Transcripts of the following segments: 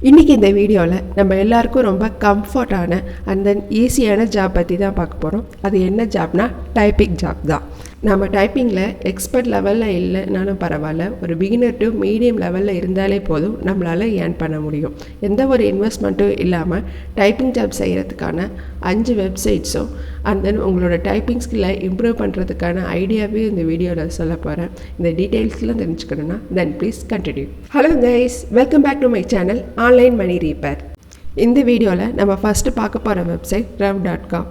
இன்றைக்கி இந்த வீடியோவில் நம்ம எல்லாருக்கும் ரொம்ப கம்ஃபர்டான அண்ட் தென் ஈஸியான ஜாப் பற்றி தான் பார்க்க போகிறோம். அது என்ன ஜாப்னா டைப்பிங் ஜாப் தான். நம்ம டைப்பிங்கில் எக்ஸ்பர்ட் லெவலில் இல்லைனாலும் பரவாயில்ல, ஒரு பிகினர் டு மீடியம் லெவலில் இருந்தாலே போதும் நம்மளால் ஏர்ன் பண்ண முடியும். எந்த ஒரு இன்வெஸ்ட்மெண்ட்டும் இல்லாமல் டைப்பிங் ஜாப் செய்கிறதுக்கான 5 வெப்சைட்ஸும் அண்ட் தென் உங்களோட டைப்பிங் ஸ்கில்லை இம்ப்ரூவ் பண்ணுறதுக்கான ஐடியாவே இந்த வீடியோவில் சொல்ல போகிறேன். இந்த டீட்டெயில்ஸ்லாம் தெரிஞ்சுக்கணுன்னா then please continue. Hello guys, welcome back to my channel online money repair. இந்த வீடியோவில் நம்ம ஃபஸ்ட்டு பார்க்க போகிற வெப்சைட் rev.com.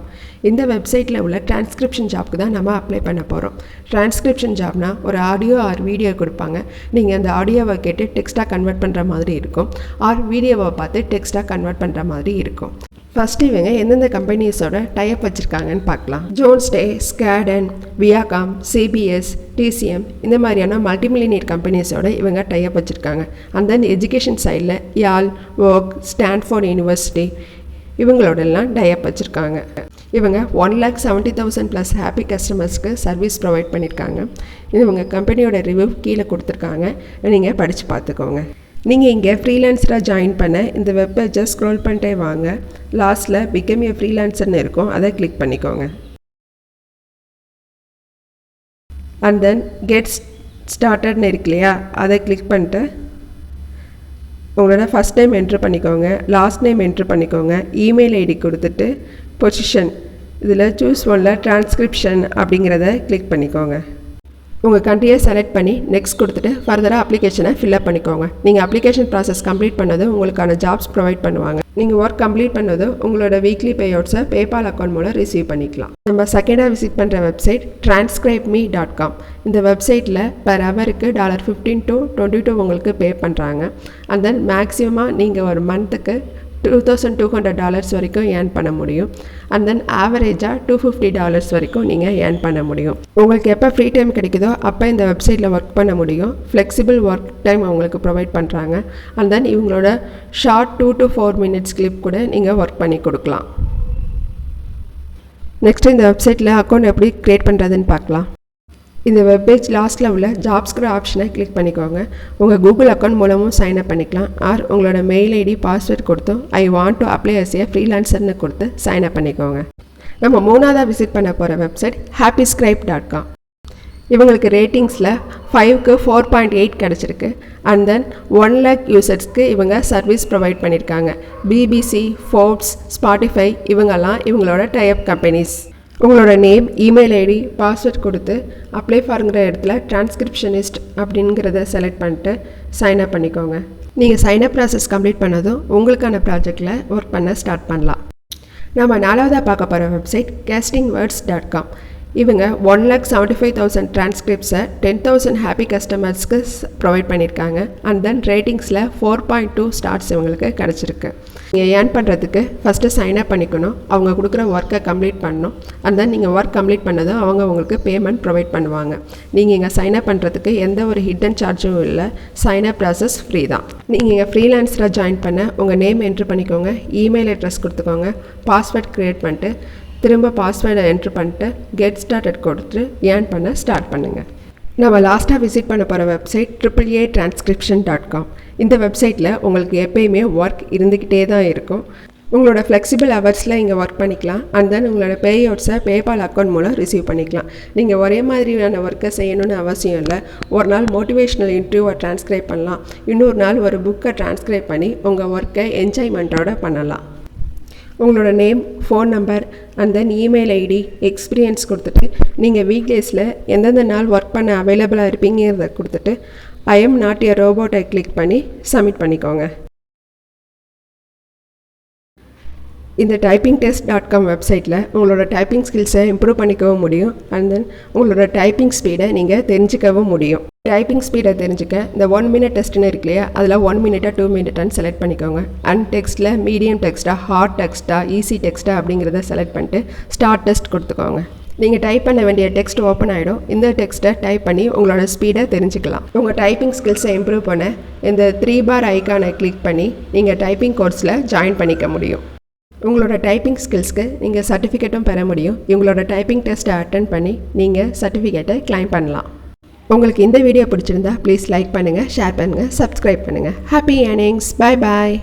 இந்த வெப்சைட்டில் உள்ள டிரான்ஸ்கிரிப்ஷன் ஜாப்க்கு தான் நம்ம அப்ளை பண்ண போகிறோம். டிரான்ஸ்கிரிப்ஷன் ஜாப்னால் ஒரு ஆடியோ ஆர் வீடியோ கொடுப்பாங்க. நீங்கள் அந்த ஆடியோவை கேட்டு டெக்ஸ்ட்டாக கன்வெர்ட் பண்ணுற மாதிரி இருக்கும், ஆர் வீடியோவை பார்த்து டெக்ஸ்ட்டாக கன்வெர்ட் பண்ணுற மாதிரி இருக்கும். ஃபஸ்ட்டு இவங்க எந்தெந்த கம்பெனிஸோட டைப் வச்சுருக்காங்கன்னு பார்க்கலாம். ஜோன்ஸ்டே, ஸ்கேடன், வியாகாம், சிபிஎஸ், டிசிஎம் இந்த மாதிரியான மல்டிமில்லியனியர் கம்பெனிஸோட இவங்க டைப் வச்சுருக்காங்க. அண்ட் தென் எஜுகேஷன் சைடில் யால், ஒர்க், ஸ்டான்ஃபோர்ட் யூனிவர்சிட்டி இவங்களோடலாம் டைப் வச்சுருக்காங்க. இவங்க 1,70,000 ப்ளஸ் ஹாப்பி கஸ்டமர்ஸ்க்கு சர்வீஸ் ப்ரொவைட் பண்ணியிருக்காங்க. இவங்க கம்பெனியோட ரிவ்யூ கீழே கொடுத்துருக்காங்க, நீங்கள் படித்து பார்த்துக்கோங்க. நீங்கள் இங்கே ஃப்ரீலான்ஸராக ஜாயின் பண்ண இந்த வெப் பேஜை ஸ்க்ரோல் பண்ணிட்டே வாங்க. லாஸ்ட்டில் பிகம் ஏ ஃப்ரீலான்சர்னு இருக்கும், அதை கிளிக் பண்ணிக்கோங்க. அண்ட் தென் கெட் ஸ்டார்டட்னு இருக்கு இல்லையா, அதை கிளிக் பண்ணிட்டு உங்களோட ஃபஸ்ட் நேம் என்ட்ரு பண்ணிக்கோங்க, லாஸ்ட் நேம் என்ட்ரு பண்ணிக்கோங்க, இமெயில் ஐடி கொடுத்துட்டு பொசிஷன் இதில் சூஸ் ஒன்ல டிரான்ஸ்கிரிப்ஷன் அப்படிங்கிறத கிளிக் பண்ணிக்கோங்க. உங்கள் கண்ட்ரியை செலக்ட் பண்ணி நெக்ஸ்ட் கொடுத்துட்டு ஃபர்தராக அப்ளிகேஷனை ஃபில்அப் பண்ணிக்கோங்க. நீங்கள் அப்ளிகேஷன் ப்ராசஸ் கம்ப்ளீட் பண்ணது உங்களுக்கான ஜாப்ஸ் ப்ரொவைட் பண்ணுவாங்க. நீங்கள் ஒர்க் கம்ப்ளீட் பண்ணது உங்களோட வீக்லி பே அவுட்ஸை பேபால் அக்கௌண்ட் மூலம் ரிசீவ் பண்ணிக்கலாம். நம்ம செகண்டாக விசிட் பண்ணுற வெப்சைட் transcribme.com. இந்த வெப்சைட்டில் பர் ஹவருக்கு $15 to $22 உங்களுக்கு பே பண்ணுறாங்க. அண்ட் தென் மேக்ஸிமமாக நீங்கள் ஒரு மந்த்துக்கு $2,200 வரைக்கும் ஏர்ன் பண்ண முடியும். அண்ட் தென் ஆவரேஜாக $250 வரைக்கும் நீங்கள் ஏர்ன் பண்ண முடியும். உங்களுக்கு எப்போ ஃப்ரீ டைம் கிடைக்குதோ அப்போ இந்த வெப்சைட்டில் ஒர்க் பண்ண முடியும். ஃப்ளெக்சிபிள் ஒர்க் டைம் அவங்களுக்கு ப்ரொவைட் பண்ணுறாங்க. அண்ட் தென் இவங்களோட ஷார்ட் 2 to 4 minutes கிளிப் கூட நீங்கள் ஒர்க் பண்ணி கொடுக்கலாம். நெக்ஸ்ட் இந்த வெப்சைட்டில் அக்கௌண்ட் எப்படி க்ரியேட் பண்ணுறதுன்னு பார்க்கலாம். இந்த வெப்பேஜ் லாஸ்ட்டில் உள்ள ஜாப்ஸ்கிற ஆப்ஷனை கிளிக் பண்ணிக்கோங்க. உங்கள் கூகுள் அக்கௌண்ட் மூலமும் சைன்அப் பண்ணிக்கலாம், ஆர் உங்களோட மெயில் ஐடி பாஸ்வேர்ட் கொடுத்தும் I want to apply as a ஃப்ரீலான்சர்னு கொடுத்து சைன்அப் பண்ணிக்கோங்க. நம்ம மூணாவதாக விசிட் பண்ண போகிற வெப்சைட் happyscribe.com. இவங்களுக்கு ரேட்டிங்ஸில் 5க்கு 4.8 கிடச்சிருக்கு. அண்ட் தென் 1 lakh யூசர்ஸ்க்கு இவங்க சர்வீஸ் ப்ரொவைட் பண்ணியிருக்காங்க. பிபிசி, ஃபோர்ப்ஸ், ஸ்பாட்டிஃபை இவங்கெல்லாம் இவங்களோட டைப் கம்பெனிஸ். உங்களோட நேம், இமெயில் ஐடி, பாஸ்வேர்ட் கொடுத்து அப்ளை ஃபாருங்கிற இடத்துல டிரான்ஸ்கிரிப்ஷனிஸ்ட் அப்படிங்கிறத செலக்ட் பண்ணிட்டு சைன்அப் பண்ணிக்கோங்க. நீங்கள் சைன்அப் ப்ராசஸ் கம்ப்ளீட் பண்ணதும் உங்களுக்கான ப்ராஜெக்டில் ஒர்க் பண்ண ஸ்டார்ட் பண்ணலாம். நம்ம 4வதாக பார்க்க போகிற வெப்சைட் castingwords.com. இவங்க 1,75,000 டிரான்ஸ்கிரிப்ட்ஸை 10,000 ஹாப்பி கஸ்டமர்ஸ்க்கு ப்ரொவைட் பண்ணியிருக்காங்க. அண்ட் தென் ரேட்டிங்ஸில் 4.2 ஸ்டார்ஸ் இவங்களுக்கு கிடச்சிருக்கு. நீங்கள் ஏர்ன் பண்ணுறதுக்கு ஃபஸ்ட்டு சைன்அப் பண்ணிக்கணும், அவங்க கொடுக்குற ஒர்க்கை கம்ப்ளீட் பண்ணணும். அண்ட் தென் நீங்கள் ஒர்க் கம்ப்ளீட் பண்ணதும் அவங்க உங்களுக்கு பேமெண்ட் ப்ரொவைட் பண்ணுவாங்க. நீங்கள் இங்கே சைன்அப் பண்ணுறதுக்கு எந்த ஒரு ஹிடன் சார்ஜும் இல்லை, சைன்அப் ப்ராசஸ் ஃப்ரீ தான். நீங்கள் இங்கே ஃப்ரீலான்ஸராக ஜாயின் பண்ண உங்கள் நேம் என்ட்ரு பண்ணிக்கோங்க, இமெயில் அட்ரஸ் கொடுத்துக்கோங்க, பாஸ்வேர்ட் க்ரியேட் பண்ணிட்டு திரும்ப பாஸ்வேர்டை என்ட்ரு பண்ணிட்டு கெட் ஸ்டார்டட் கொடுத்துட்டு ஏர்ன் பண்ண ஸ்டார்ட் பண்ணுங்கள். நம்ம லாஸ்ட்டாக விசிட் பண்ண போகிற வெப்சைட் AAAtranscription.com. இந்த வெப்சைட்டில் உங்களுக்கு எப்பயுமே ஒர்க் இருந்துக்கிட்டே தான் இருக்கும். உங்களோட ஃப்ளெக்சிபிள் ஹவர்ஸில் இங்கே ஒர்க் பண்ணிக்கலாம். அண்ட் தென் உங்களோட பே அவுட்ஸை பேபால் அக்கௌண்ட் மூலம் ரிசீவ் பண்ணிக்கலாம். நீங்கள் ஒரே மாதிரியான ஒர்க்கை செய்யணும்னு அவசியம் இல்லை. ஒரு நாள் மோட்டிவேஷ்னல் இன்டர்வியூவை டிரான்ஸ்கிரைப் பண்ணலாம், இன்னொரு நாள் ஒரு புக்கை டிரான்ஸ்கிரைப் பண்ணி உங்கள் ஒர்க்கை என்ஜாய்மெண்ட்டோடு பண்ணலாம். உங்களோட name, phone number and then email ID, experience கொடுத்துட்டு நீங்கள் வீக்டேஸில் எந்தெந்த நாள் ஒர்க் பண்ண அவைலபிளாக இருப்பீங்கிறத கொடுத்துட்டு ஐ எம் நாட் எ ரோபோட்டை கிளிக் பண்ணி சப்மிட் பண்ணிக்கோங்க. இந்த typingtest.com வெப்சைட்டில் உங்களோட டைப்பிங் ஸ்கில்ஸை இம்ப்ரூவ் பண்ணிக்கவும் முடியும். அண்ட் தென் உங்களோட டைப்பிங் ஸ்பீடை நீங்கள் தெரிஞ்சுக்கவும் முடியும். டைப்பிங் ஸ்பீடை தெரிஞ்சுக்க இந்த 1 minute டெஸ்ட்டுன்னு இருக்கு இல்லையா, அதில் 1 minute 2 minute செலக்ட் பண்ணிக்கோங்க. அண்ட் டெக்ஸ்ட்டில் மீடியம் டெக்ஸ்ட்டாக, ஹார்ட் டெக்ஸ்ட்டாக, ஈஸி டெக்ஸ்ட்டாக அப்படிங்கிறத செலக்ட் பண்ணிட்டு ஸ்டார்ட் டெஸ்ட் கொடுத்துக்கோங்க. நீங்கள் டைப் பண்ண வேண்டிய டெக்ஸ்ட் ஓப்பன் ஆகிடும். இந்த டெக்ஸ்ட்டை டைப் பண்ணி உங்களோட ஸ்பீடை தெரிஞ்சுக்கலாம். உங்கள் டைப்பிங் ஸ்கில்ஸை இம்ப்ரூவ் பண்ண இந்த 3 bar ஐக்கானை கிளிக் பண்ணி நீங்கள் டைப்பிங் கோர்ஸில் ஜாயின் பண்ணிக்க முடியும். உங்களோட டைப்பிங் ஸ்கில்ஸ்க்கு நீங்கள் சர்டிஃபிகேட்டும் பெற முடியும். உங்களோட டைப்பிங் டெஸ்ட்டை அட்டென்ட் பண்ணி நீங்கள் சர்டிஃபிகேட்டை கிளைம் பண்ணலாம். உங்களுக்கு இந்த வீடியோ பிடிச்சிருந்தா ப்ளீஸ் லைக் பண்ணுங்கள், ஷேர் பண்ணுங்கள், சப்ஸ்கிரைப் பண்ணுங்கள். Happy earnings. Bye bye.